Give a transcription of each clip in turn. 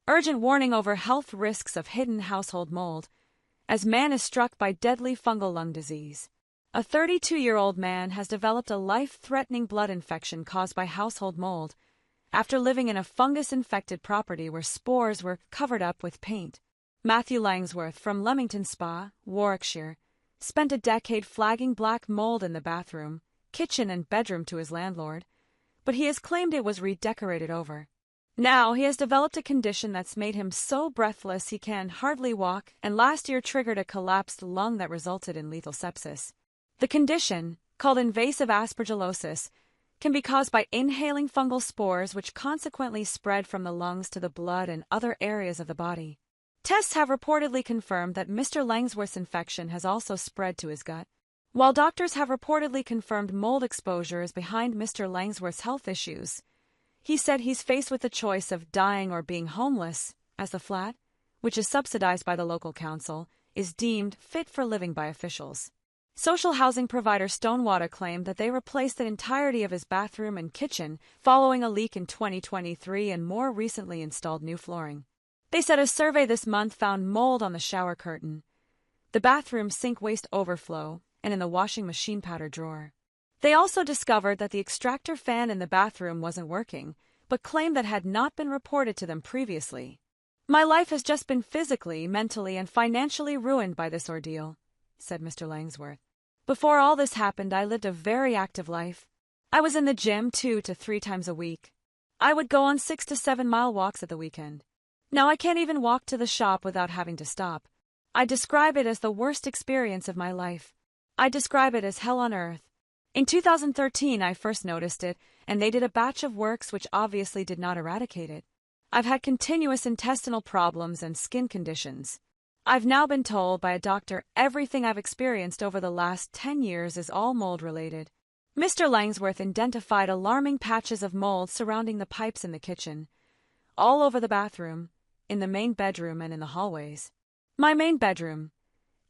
Urgent warning over health risks of hidden household mold, as man is struck by deadly fungal lung disease. A 32-year-old man has developed a life-threatening blood infection caused by household mold after living in a fungus-infected property where spores were covered up with paint. Matthew Langsworth from Leamington Spa, Warwickshire, spent a decade flagging black mold in the bathroom, kitchen and bedroom to his landlord, but he has claimed it was redecorated over. Now he has developed a condition that's made him so breathless he can hardly walk, and last year triggered a collapsed lung that resulted in lethal sepsis. The condition, called invasive aspergillosis, can be caused by inhaling fungal spores which consequently spread from the lungs to the blood and other areas of the body. Tests have reportedly confirmed that Mr. Langsworth's infection has also spread to his gut. While doctors have reportedly confirmed mold exposure is behind Mr. Langsworth's health issues, he said he's faced with the choice of dying or being homeless, as the flat, which is subsidized by the local council, is deemed fit for living by officials. Social housing provider Stonewater claimed that they replaced the entirety of his bathroom and kitchen following a leak in 2023 and more recently installed new flooring. They said a survey this month found mold on the shower curtain, the bathroom sink waste overflow, and in the washing machine powder drawer. They also discovered that the extractor fan in the bathroom wasn't working, but claimed that had not been reported to them previously. "My life has just been physically, mentally, and financially ruined by this ordeal," said Mr. Langsworth. "Before all this happened, I lived a very active life. I was in the gym 2 to 3 times a week. I would go on 6 to 7 mile walks at the weekend. Now I can't even walk to the shop without having to stop. I describe it as the worst experience of my life. I describe it as hell on earth. In 2013 I first noticed it, and they did a batch of works which obviously did not eradicate it. I've had continuous intestinal problems and skin conditions. I've now been told by a doctor everything I've experienced over the last 10 years is all mold-related." Mr. Langsworth identified alarming patches of mold surrounding the pipes in the kitchen, all over the bathroom, in the main bedroom and in the hallways. "My main bedroom.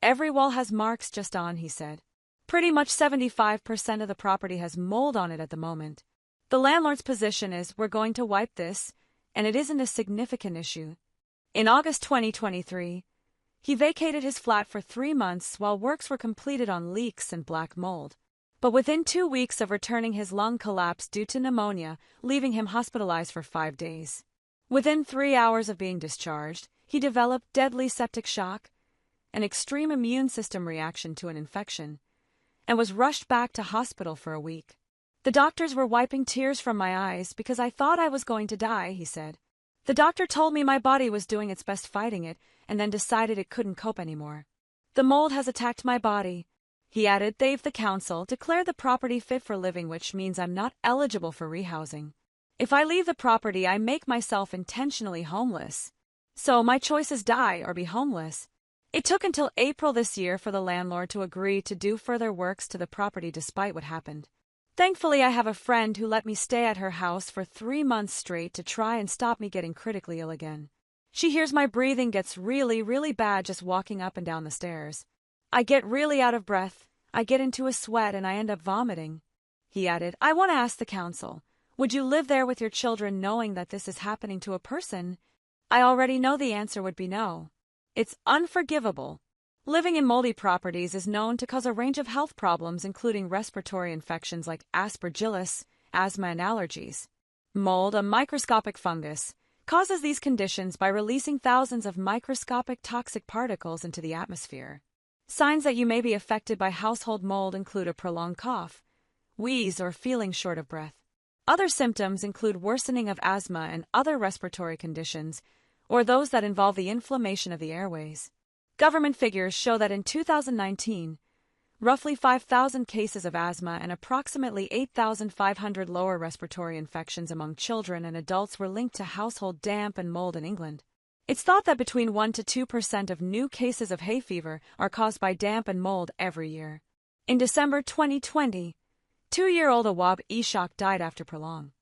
Every wall has marks just on," he said. "Pretty much 75% of the property has mold on it at the moment. The landlord's position is we're going to wipe this, and it isn't a significant issue." In August 2023, he vacated his flat for 3 months while works were completed on leaks and black mold. But within 2 weeks of returning, his lung collapsed due to pneumonia, leaving him hospitalized for 5 days. Within 3 hours of being discharged, he developed deadly septic shock, an extreme immune system reaction to an infection, and was rushed back to hospital for a week. "The doctors were wiping tears from my eyes because I thought I was going to die," he said. "The doctor told me my body was doing its best fighting it and then decided it couldn't cope anymore. The mold has attacked my body." He added, "They've, the council, declared the property fit for living, which means I'm not eligible for rehousing. If I leave the property, I make myself intentionally homeless. So my choice is die or be homeless." It took until April this year for the landlord to agree to do further works to the property despite what happened. "Thankfully, I have a friend who let me stay at her house for 3 months straight to try and stop me getting critically ill again. She hears my breathing gets really, really bad just walking up and down the stairs. I get really out of breath, I get into a sweat, and I end up vomiting." He added, "I want to ask the council, would you live there with your children knowing that this is happening to a person?" I already know the answer would be no. It's unforgivable. Living in moldy properties is known to cause a range of health problems, including respiratory infections like aspergillus, asthma, and allergies. Mold, a microscopic fungus, causes these conditions by releasing thousands of microscopic toxic particles into the atmosphere. Signs that you may be affected by household mold include a prolonged cough, wheeze, or feeling short of breath. Other symptoms include worsening of asthma and other respiratory conditions, or those that involve the inflammation of the airways. Government figures show that in 2019, roughly 5,000 cases of asthma and approximately 8,500 lower respiratory infections among children and adults were linked to household damp and mold in England. It's thought that between 1 to 2% of new cases of hay fever are caused by damp and mold every year. In December 2020, 2-year-old Awab Ishaq died after prolonged